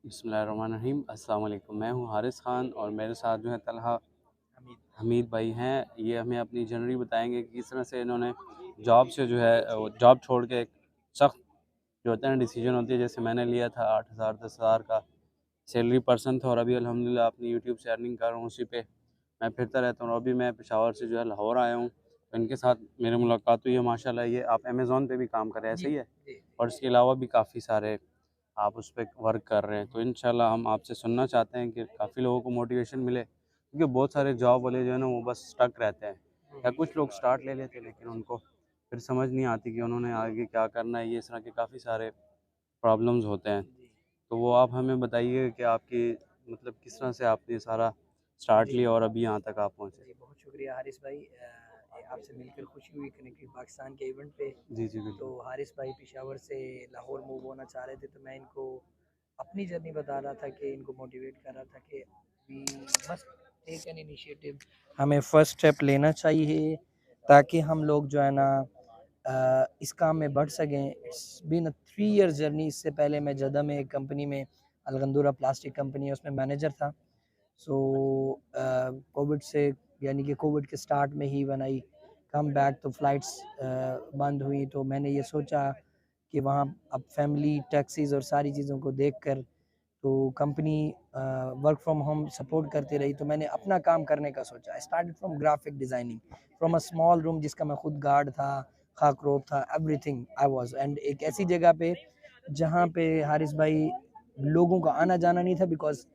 बिस्मिल्लाहिर्रहमानिर्रहीम। अस्सलाम वालेकुम। मैं हूँ हारिस ख़ान और मेरे साथ जो है तलहा हमीद भाई हैं। ये हमें अपनी जर्नी बताएंगे कि किस तरह से इन्होंने जॉब से जो है जॉब छोड़ के एक सख्त जो होता है ना डिसीजन होती है, जैसे मैंने लिया था 8,000 10,000 का सैलरी पर्सन था और अभी अल्हम्दुलिल्लाह अपनी यूट्यूब से अर्निंग कर रहा हूँ। उसी पे मैं फिरता रहता हूँ। अभी मैं पेशावर से जो है लाहौर आया हूँ, तो इनके साथ मेरी मुलाकात हुई है। माशाल्लाह ये आप अमेज़न पे भी काम कर रहे हैं, सही है? और इसके अलावा भी काफ़ी सारे आप उस पे वर्क कर रहे हैं। तो इंशाल्लाह हम आपसे सुनना चाहते हैं कि काफ़ी लोगों को मोटिवेशन मिले, क्योंकि बहुत सारे जॉब वाले जो है ना वो बस स्टक रहते हैं, या कुछ लोग स्टार्ट ले लेते हैं लेकिन उनको फिर समझ नहीं आती कि उन्होंने आगे क्या करना है। ये इस तरह के काफ़ी सारे प्रॉब्लम्स होते हैं। तो वो आप हमें बताइए कि आपकी मतलब किस तरह से आपने ये सारा स्टार्ट जी, लिया और अभी यहाँ तक आप पहुँचे? जी, बहुत शुक्रिया हारिस भाई। आपसे मिलकर खुशी हुई कनेक्टेड पाकिस्तान के इवेंट पे। जी, जी, तो बिल्कुल। हारिस भाई पेशावर से लाहौर मूव होना चाह रहे थे, तो मैं इनको अपनी जर्नी बता रहा था कि इनको मोटिवेट कर रहा था कि we must take an initiative, हमें फर्स्ट स्टेप लेना चाहिए ताकि हम लोग जो है ना इस काम में बढ़ सकें। It's been a 3 years journey. इससे पहले मैं जद्दा में एक कंपनी में, अलगंदूरा प्लास्टिक कंपनी है, उसमें मैनेजर था। सो कोविड से, यानी कि कोविड के स्टार्ट में he when I come back, तो फ्लाइट्स बंद हुई, तो मैंने ये सोचा कि वहाँ अब फैमिली टैक्सीज और सारी चीज़ों को देखकर तो company work from home support करती रही, तो मैंने अपना काम करने का सोचा। I started from graphic designing from a small room, जिसका मैं खुद गार्ड था, खाकरोब था, एवरीथिंग आई वाज। एंड एक ऐसी जगह पे जहाँ पे हारिस भाई लोगों का आना जाना नहीं था, बिकॉज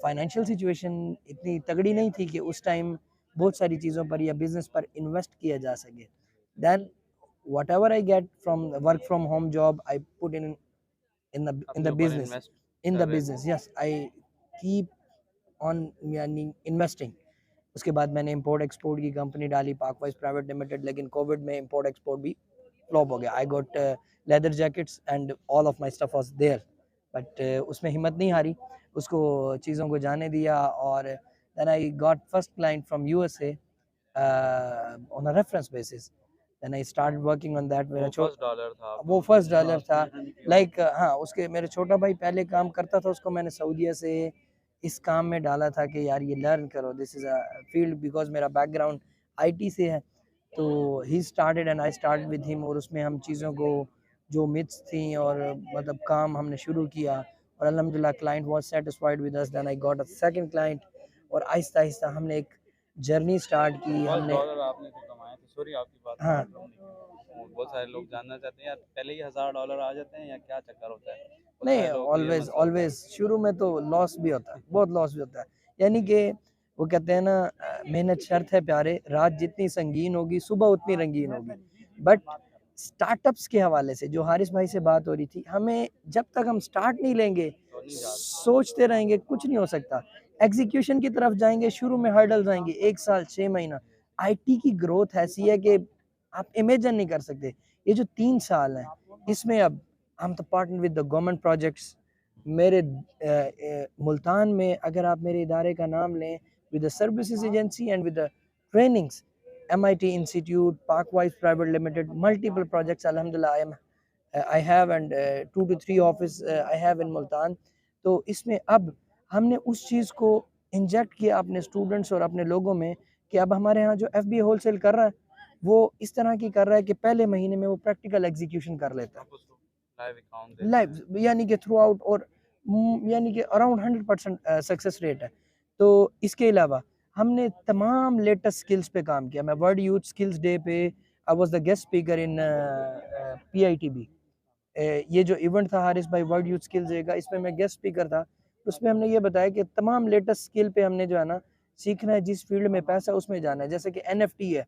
फाइनेंशियल सिचुएशन इतनी तगड़ी नहीं थी कि उस टाइम बहुत सारी चीज़ों पर या बिजनेस पर इन्वेस्ट किया जा सके। Then whatever I get from the work from home job, I put in अपने the ऊपर business, इन्वेस्ट in कर the रहे थे। business, yes, I keep on यानी इन्वेस्टिंग। उसके बाद मैंने इंपोर्ट एक्सपोर्ट की कंपनी डाली, पाकवाइज प्राइवेट लिमिटेड, लेकिन कोविड में इंपोर्ट एक्सपोर्ट भी फ्लॉप हो गया। I got leather jackets and all of my stuff was there, but उसमें हिम्मत नहीं हारी, उसको चीज़ों को जाने दिया। और then I got first client from USA on a reference basis. Then I start working on that. वो फर्स्ट डॉलर था आपका वो मतलब फर्स्ट जो डॉलर था। आपने अर्न किया वो। लाइक हाँ, उसके मेरे छोटा भाई पहले काम करता था, उसको मैंने सऊदीया से इस काम में डाला था कि यार ये लर्न करो, this is a field, because मेरा बैकग्राउंड आईटी से है। तो he started and I start with him, और उसमें हम चीज़ों को, जो मिथ्स थी और मतलब काम हमने शुरू किया, और अल्हम्दुलिल्लाह client was satisfied with us. Then I got a second client, और आहिस्ता आहिस्ता हमने एक जर्नी स्टार्ट की फर्स्ट हमने। डॉलर आपने जो कमाए थे, सॉरी आपकी बात हाँ, काट रहा हूँ, लेकिन वो बहुत सारे लोग जानना चाहते हैं यार, पहले ही 1,000 डॉलर आ जाते हैं या क्या चक्कर होता है? बहुत नहीं, सारे लोगों को ये ऑलवेज मसला होता ऑलवेज है। शुरू में तो लॉस भी होता है, बहुत लॉस भी होता है। यानी कि वो कहते हैं ना, मेहनत शर्त है प्यारे, रात जितनी संगीन होगी सुबह उतनी रंगीन होगी। बट स्टार्टअप्स के हवाले से जो हारिस भाई से बात हो रही थी, हमें जब तक हम स्टार्ट नहीं लेंगे, तो नहीं जा सोचते रहेंगे, कुछ नहीं हो सकता। एग्जीक्यूशन की तरफ जाएंगे, शुरू में हर्डल्स आएंगे, 1 साल 6 महीना। आईटी की ग्रोथ ऐसी है कि आप इमेजिन नहीं कर सकते। ये जो 3 साल हैं, इसमें अब हम तो partner with the government projects. मेरे मुल्तान में अगर आप मेरे इदारे का नाम लें, with the services agency and with the trainings, MIT institute, Pakwise private limited, multiple projects, अल्हम्दुलिल्लाह I have, and 2 to 3 office I have in Multan. तो इसमें अब हमने उस चीज़ को इंजेक्ट किया अपने स्टूडेंट्स और अपने लोगों में, कि अब हमारे यहाँ जो FBA होलसेल कर रहा है, वो इस तरह की कर रहा है कि पहले महीने में वो प्रैक्टिकल एग्जीक्यूशन कर लेता है, आप उसको लाइव अकाउंट देते हैं। लाइव, यानी कि थ्रू आउट, और यानी कि अराउंड 100% सक्सेस रेट है। तो इसके अलावा हमने तमाम लेटेस्ट स्किल्स पे काम किया। मैं वर्ल्ड यूथ स्किल्स डे पे I was the guest speaker in PITB। ये जो इवेंट था हारिस भाई, वर्ल्ड यूथ स्किल्स डे का, इसमें मैं गेस्ट स्पीकर था। उसमें हमने ये बताया कि तमाम लेटेस्ट स्किल पे हमने जो है ना सीखना है, जिस फील्ड में पैसा है उसमें जाना है। जैसे कि NFT है,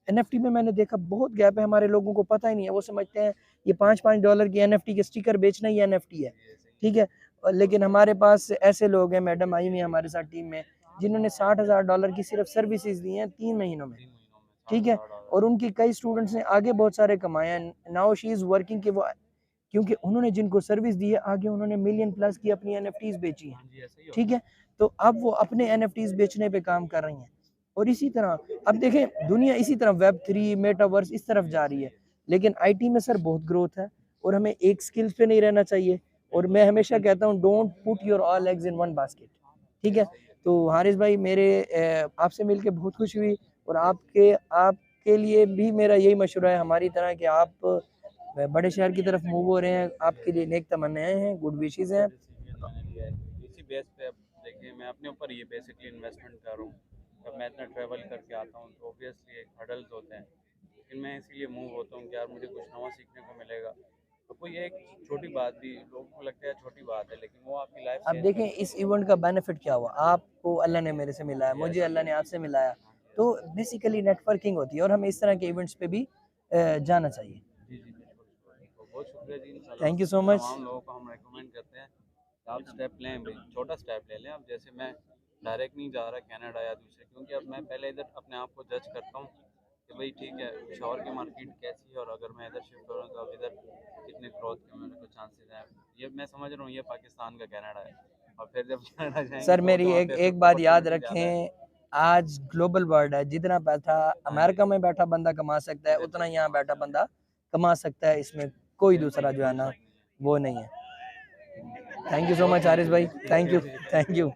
NFT में मैंने देखा बहुत गैप है, हमारे लोगों को पता ही नहीं है। वो समझते हैं ये $5-5 की NFT के स्टिकर बेचना ही NFT है, ठीक है। लेकिन हमारे पास ऐसे लोग हैं, मैडम आई हुई है हमारे साथ टीम में, जिन्होंने $60,000 की सिर्फ सर्विसेज दी हैं 3 महीनों में, 3 महीनों में साठ ठीक है। हज़ार डॉलर और उनकी कई स्टूडेंट्स ने आगे बहुत सारे कमाए हैं। नाउ शी इज वर्किंग, कि वो, क्योंकि उन्होंने जिनको सर्विस दी है, आगे उन्होंने मिलियन प्लस की अपनी NFTs बेची हैं, हाँ जी, ऐसा ही ठीक होता है। है। तो अब वो अपने NFTs बेचने पे काम कर रही हैं। और इसी तरह अब देखें, दुनिया इसी तरह Web3 मेटावर्स इस तरफ जा रही है, लेकिन IT में सर बहुत ग्रोथ है, और हमें एक स्किल्स पे नहीं रहना चाहिए। और मैं हमेशा कहता हूँ don't put your all eggs in one basket, ठीक है। तो हारिस भाई मेरे आपसे मिलके बहुत खुशी हुई, और आपके लिए भी मेरा यही मशवरा है हमारी तरह कि आप बड़े शहर की तरफ मूव हो रहे हैं, आपके लिए नेक तमन्नाएं हैं, गुड विशेस हैं। इसी बेस पे अब देखिए मैं अपने ऊपर ये बेसिकली इन्वेस्टमेंट कर रहा हूँ। जब मैं इतना ट्रैवल करके आता हूँ तो ऑब्वियसली एक हर्डल्स होते हैं, लेकिन मैं इसीलिए मूव होता हूँ कि यार मुझे कुछ नया सीखने को मिलेगा। तो कोई एक छोटी बात भी लोगों को लगता है छोटी बात है, लेकिन वो आपकी लाइफ अब चेंज देखें कर इस सकती इवेंट का बेनिफिट क्या हुआ, आपको अल्लाह ने मेरे से मिलाया, है। मुझे यस अल्लाह ने आपसे मिलाया, तो बेसिकली नेटवर्किंग होती है और हमें इस तरह के इवेंट्स पे भी जाना चाहिए। जी जी बिल्कुल। तो बहुत शुक्रिया जी, इंशाल्लाह थैंक यू सो मच। तमाम लोगों को हम रेकमेंड करते हैं कि आप स्टेप लें भाई, छोटा स्टेप ले लें। अब जैसे मैं डायरेक्ट नहीं जा रहा कनाडा या दूसरे, क्योंकि अब मैं पहले इधर अपने आप को जज करता हूँ कि भाई ठीक है शहर की मार्केट कैसी है, और अगर मैं इधर शिफ्ट हो रहा हूँ तो अब इधर कितने ग्रोथ के मेरे को चांसेस हैं। ये मैं समझ रहा हूँ ये पाकिस्तान का कनाडा है, और फिर जब कनाडा जाएंगे सर तो मेरी वहाँ एक पे एक बात याद अपॉर्चुनिटी ज़्यादा है। रखें, आज ग्लोबल वर्ल्ड है, जितना पैसा हाँ जी अमेरिका में बैठा बंदा कमा सकता है इधर उतना भी यहाँ कमा बैठा सकते बंदा कमा सकता है, इसमें कोई हैं, बिल्कुल दूसरा जो है कोई ना शक नहीं है। वो नहीं है। थैंक यू सो बहुत मच थैंक हारिस यू भाई, जी, थैंक शुक्रिया यू, जी। Thank you.